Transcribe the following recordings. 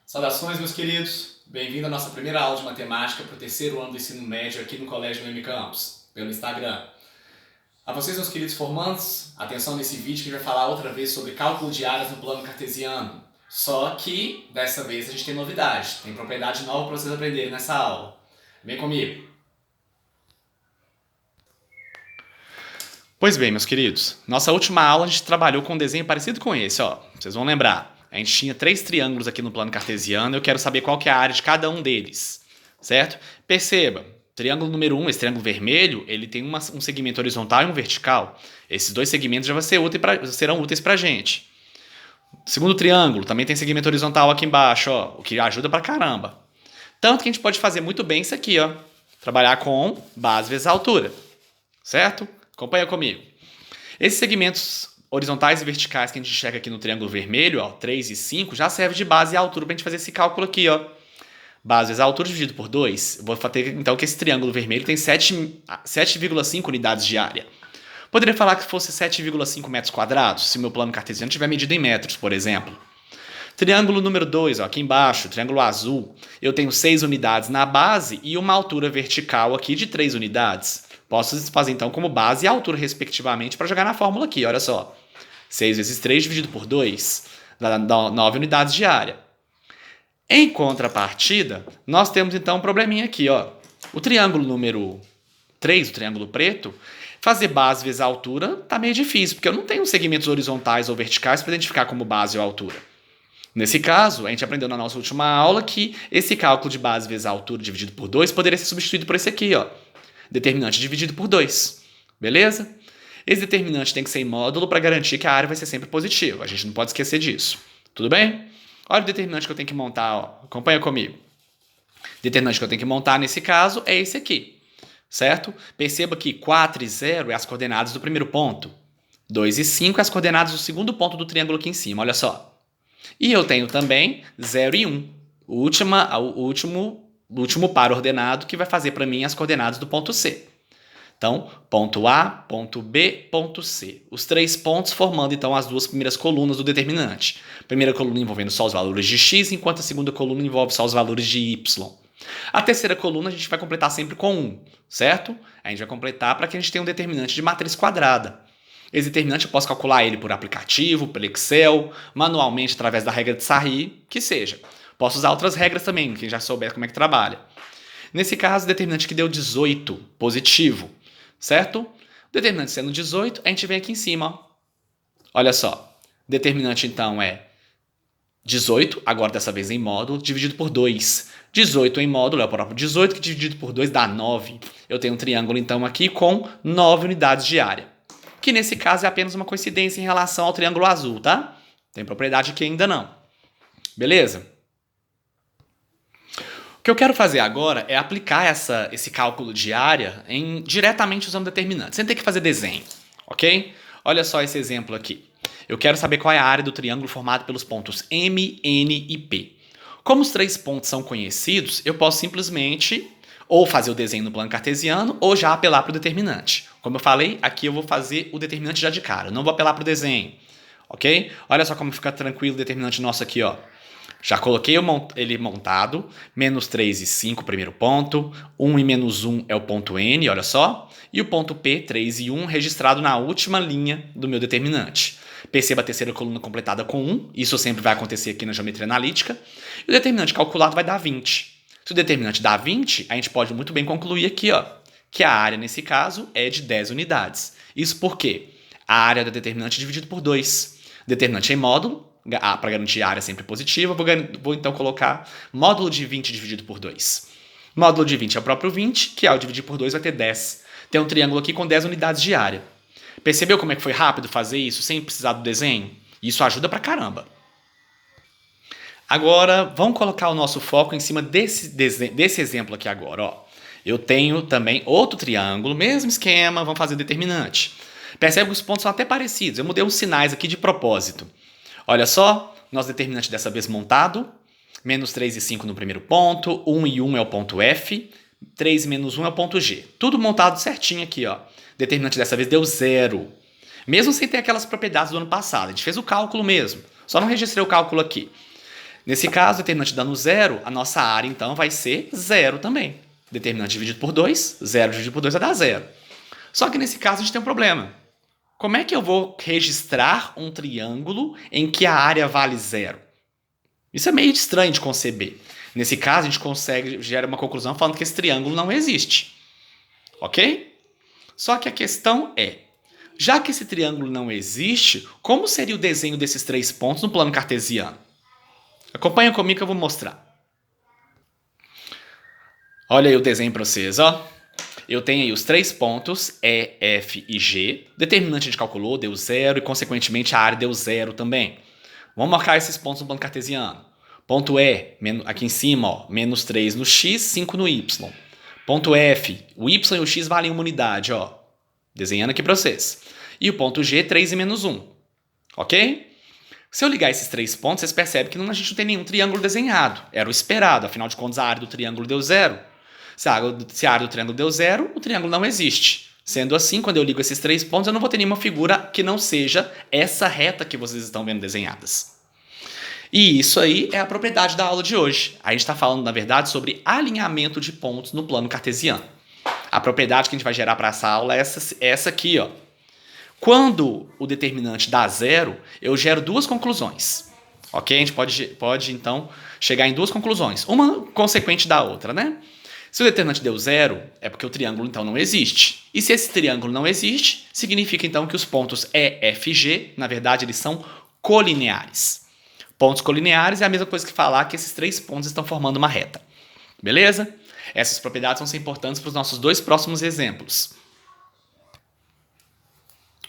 Saudações, meus queridos! Bem-vindo à nossa primeira aula de matemática para o terceiro ano do ensino médio aqui no Colégio Noemi Campos, pelo Instagram. A vocês, meus queridos formandos, atenção nesse vídeo que a gente vai falar outra vez sobre cálculo de áreas no plano cartesiano. Só que, dessa vez, a gente tem novidade, tem propriedade nova para vocês aprenderem nessa aula. Vem comigo! Pois bem, meus queridos, nossa última aula a gente trabalhou com um desenho parecido com esse, ó. Vocês vão lembrar. A gente tinha 3 triângulos aqui no plano cartesiano, eu quero saber qual que é a área de cada um deles, certo? Perceba, triângulo número 1, esse triângulo vermelho, ele tem um segmento horizontal e um vertical. Esses dois segmentos já serão úteis pra gente. Segundo triângulo, também tem segmento horizontal aqui embaixo, ó, o que ajuda pra caramba. Tanto que a gente pode fazer muito bem isso aqui, ó. Trabalhar com base vezes altura, certo? Acompanha comigo. Esses segmentos horizontais e verticais que a gente enxerga aqui no triângulo vermelho, ó, 3 e 5, já serve de base e altura para a gente fazer esse cálculo aqui, ó. Base vezes a altura dividido por 2. Vou fazer então que esse triângulo vermelho tem 7,5 unidades de área. Poderia falar que fosse 7,5 metros quadrados, se o meu plano cartesiano tiver medido em metros, por exemplo. Triângulo número 2, ó, aqui embaixo, triângulo azul, eu tenho 6 unidades na base e uma altura vertical aqui de 3 unidades. Posso fazer então como base e altura respectivamente para jogar na fórmula aqui, olha só. 6 vezes 3 dividido por 2 dá 9 unidades de área. Em contrapartida, nós temos então um probleminha aqui, ó. O triângulo número 3, o triângulo preto, fazer base vezes a altura tá meio difícil, porque eu não tenho segmentos horizontais ou verticais para identificar como base ou altura. Nesse caso, a gente aprendeu na nossa última aula que esse cálculo de base vezes a altura dividido por 2 poderia ser substituído por esse aqui, ó. Determinante dividido por 2. Beleza? Esse determinante tem que ser em módulo para garantir que a área vai ser sempre positiva. A gente não pode esquecer disso. Tudo bem? Olha o determinante que eu tenho que montar. Ó. Acompanha comigo. O determinante que eu tenho que montar nesse caso é esse aqui. Certo? Perceba que 4 e 0 é as coordenadas do primeiro ponto. 2 e 5 é as coordenadas do segundo ponto do triângulo aqui em cima. Olha só. E eu tenho também 0 e 1. O último par ordenado que vai fazer para mim as coordenadas do ponto C. Então, ponto A, ponto B, ponto C. Os 3 pontos formando, então, as duas primeiras colunas do determinante. A primeira coluna envolvendo só os valores de x, enquanto a segunda coluna envolve só os valores de y. A terceira coluna a gente vai completar sempre com 1, certo? A gente vai completar para que a gente tenha um determinante de matriz quadrada. Esse determinante eu posso calcular ele por aplicativo, pelo Excel, manualmente através da regra de Sarri, que seja. Posso usar outras regras também, quem já souber como é que trabalha. Nesse caso, o determinante que deu 18, positivo, certo? O determinante sendo 18, a gente vem aqui em cima. Ó. Olha só, o determinante então é 18, agora dessa vez em módulo, dividido por 2. 18 em módulo é o próprio 18, que dividido por 2 dá 9. Eu tenho um triângulo então aqui com 9 unidades de área. Que nesse caso é apenas uma coincidência em relação ao triângulo azul, tá? Tem propriedade aqui ainda não. Beleza? O que eu quero fazer agora é aplicar esse cálculo de área diretamente usando determinantes, sem ter que fazer desenho, ok? Olha só esse exemplo aqui. Eu quero saber qual é a área do triângulo formado pelos pontos M, N e P. Como os 3 pontos são conhecidos, eu posso simplesmente ou fazer o desenho no plano cartesiano ou já apelar para o determinante. Como eu falei, aqui eu vou fazer o determinante já de cara, eu não vou apelar para o desenho, ok? Olha só como fica tranquilo o determinante nosso aqui, ó. Já coloquei ele montado, menos 3 e 5, primeiro ponto, 1 e menos 1 é o ponto N, olha só, e o ponto P, 3 e 1, registrado na última linha do meu determinante. Perceba a terceira coluna completada com 1, isso sempre vai acontecer aqui na geometria analítica, e o determinante calculado vai dar 20. Se o determinante dá 20, a gente pode muito bem concluir aqui, ó, que a área, nesse caso, é de 10 unidades. Isso porque a área do determinante é dividido por 2. Determinante em módulo, para garantir a área sempre positiva, vou então colocar módulo de 20 dividido por 2. Módulo de 20 é o próprio 20, que ao dividir por 2 vai ter 10. Tem um triângulo aqui com 10 unidades de área. Percebeu como é que foi rápido fazer isso sem precisar do desenho? Isso ajuda pra caramba. Agora, vamos colocar o nosso foco em cima desse exemplo aqui agora. Ó. Eu tenho também outro triângulo, mesmo esquema, vamos fazer o determinante. Percebe que os pontos são até parecidos, eu mudei os sinais aqui de propósito. Olha só, nosso determinante dessa vez montado, menos 3 e 5 no primeiro ponto, 1 e 1 é o ponto F, 3 e menos 1 é o ponto G. Tudo montado certinho aqui, ó. Determinante dessa vez deu 0. Mesmo sem ter aquelas propriedades do ano passado, a gente fez o cálculo mesmo, só não registrei o cálculo aqui. Nesse caso, determinante dando zero, a nossa área, então, vai ser zero também. Determinante dividido por 2, 0 dividido por 2 vai dar zero. Só que nesse caso a gente tem um problema. Como é que eu vou registrar um triângulo em que a área vale zero? Isso é meio estranho de conceber. Nesse caso, a gente consegue gerar uma conclusão falando que esse triângulo não existe. Ok? Só que a questão é, já que esse triângulo não existe, como seria o desenho desses 3 pontos no plano cartesiano? Acompanha comigo que eu vou mostrar. Olha aí o desenho para vocês, ó. Eu tenho aí os 3 pontos, E, F e G. Determinante a gente calculou, deu zero, e consequentemente a área deu zero também. Vamos marcar esses pontos no plano cartesiano. Ponto E, aqui em cima, ó, menos 3 no x, 5 no y. Ponto F, o y e o x valem uma unidade, ó. Desenhando aqui para vocês. E o ponto G, 3 e menos 1. Ok? Se eu ligar esses 3 pontos, vocês percebem que a gente não tem nenhum triângulo desenhado. Era o esperado, afinal de contas a área do triângulo deu zero. Se a área do triângulo deu zero, o triângulo não existe. Sendo assim, quando eu ligo esses 3 pontos, eu não vou ter nenhuma figura que não seja essa reta que vocês estão vendo desenhadas. E isso aí é a propriedade da aula de hoje. A gente está falando, na verdade, sobre alinhamento de pontos no plano cartesiano. A propriedade que a gente vai gerar para essa aula é essa aqui, ó. Quando o determinante dá zero, eu gero 2 conclusões. Ok? A gente pode então, chegar em 2 conclusões. Uma consequente da outra, né? Se o determinante deu zero, é porque o triângulo, então, não existe. E se esse triângulo não existe, significa, então, que os pontos E, F e G, na verdade, eles são colineares. Pontos colineares é a mesma coisa que falar que esses 3 pontos estão formando uma reta. Beleza? Essas propriedades vão ser importantes para os nossos 2 próximos exemplos.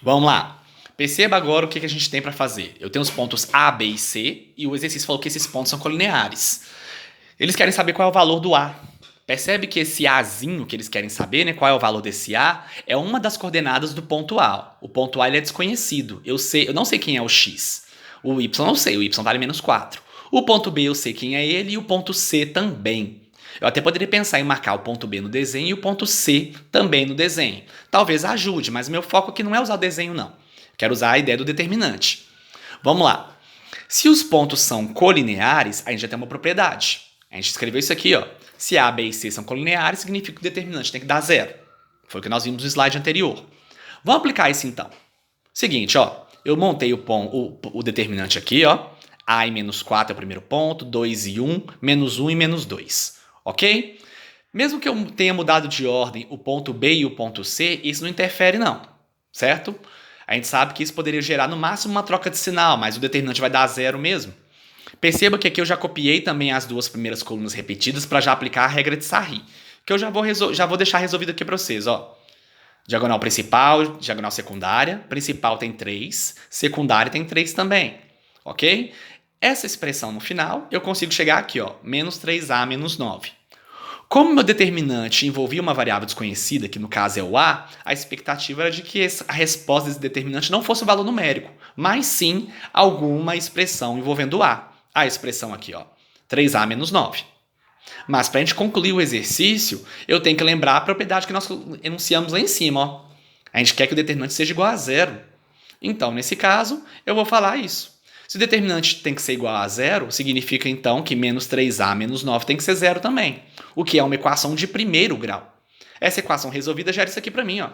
Vamos lá. Perceba agora o que a gente tem para fazer. Eu tenho os pontos A, B e C, e o exercício falou que esses pontos são colineares. Eles querem saber qual é o valor do A. Percebe que esse Azinho que eles querem saber, né, qual é o valor desse A, é uma das coordenadas do ponto A. O ponto A ele é desconhecido. Eu não sei quem é o X. O Y eu não sei, o Y vale menos 4. O ponto B eu sei quem é ele e o ponto C também. Eu até poderia pensar em marcar o ponto B no desenho e o ponto C também no desenho. Talvez ajude, mas meu foco aqui não é usar o desenho, não. Quero usar a ideia do determinante. Vamos lá. Se os pontos são colineares, a gente já tem uma propriedade. A gente escreveu isso aqui, ó. Se A, B e C são colineares, significa que o determinante tem que dar zero. Foi o que nós vimos no slide anterior. Vamos aplicar isso então. Seguinte, ó. Eu montei o determinante aqui, ó. A e menos 4 é o primeiro ponto, 2 e 1, menos 1 e menos 2. Ok? Mesmo que eu tenha mudado de ordem o ponto B e o ponto C, isso não interfere não. Certo? A gente sabe que isso poderia gerar no máximo uma troca de sinal, mas o determinante vai dar zero mesmo. Perceba que aqui eu já copiei também as 2 primeiras colunas repetidas para já aplicar a regra de Sarri, que eu já vou deixar resolvido aqui para vocês, ó. Diagonal principal, diagonal secundária. Principal tem 3, secundária tem 3 também, ok? Essa expressão no final, eu consigo chegar aqui, ó, menos 3A menos 9. Como meu determinante envolvia uma variável desconhecida, que no caso é o A, a expectativa era de que a resposta desse determinante não fosse um valor numérico, mas sim alguma expressão envolvendo o A. A expressão aqui, ó, 3A menos 9. Mas para a gente concluir o exercício, eu tenho que lembrar a propriedade que nós enunciamos lá em cima, ó. A gente quer que o determinante seja igual a zero. Então, nesse caso, eu vou falar isso. Se o determinante tem que ser igual a zero, significa então que menos 3A menos 9 tem que ser zero também, o que é uma equação de primeiro grau. Essa equação resolvida gera isso aqui para mim, ó,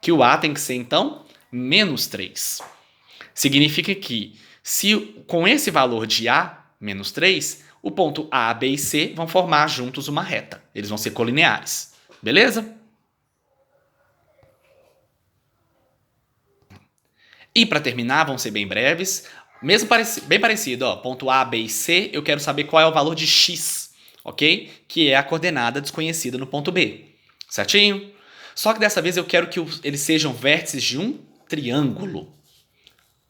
que o A tem que ser então menos 3. Significa que se com esse valor de A, menos 3, o ponto A, B e C vão formar juntos uma reta. Eles vão ser colineares. Beleza? E para terminar, vão ser bem breves. Mesmo bem parecido, ó, ponto A, B e C, eu quero saber qual é o valor de X, ok? Que é a coordenada desconhecida no ponto B. Certinho? Só que dessa vez eu quero que eles sejam vértices de um triângulo.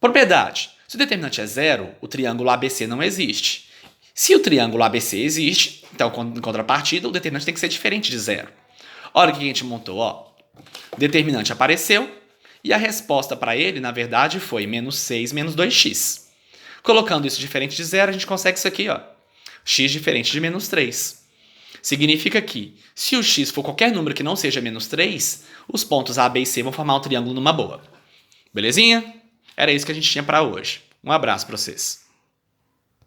Propriedade. Se o determinante é zero, o triângulo ABC não existe. Se o triângulo ABC existe, então, em contrapartida, o determinante tem que ser diferente de zero. Olha o que a gente montou, ó. O determinante apareceu e a resposta para ele, na verdade, foi menos 6 menos 2x. Colocando isso diferente de zero, a gente consegue isso aqui, ó. X diferente de menos 3. Significa que, se o x for qualquer número que não seja menos 3, os pontos A, B e C vão formar um triângulo numa boa. Belezinha? Era isso que a gente tinha para hoje. Um abraço para vocês.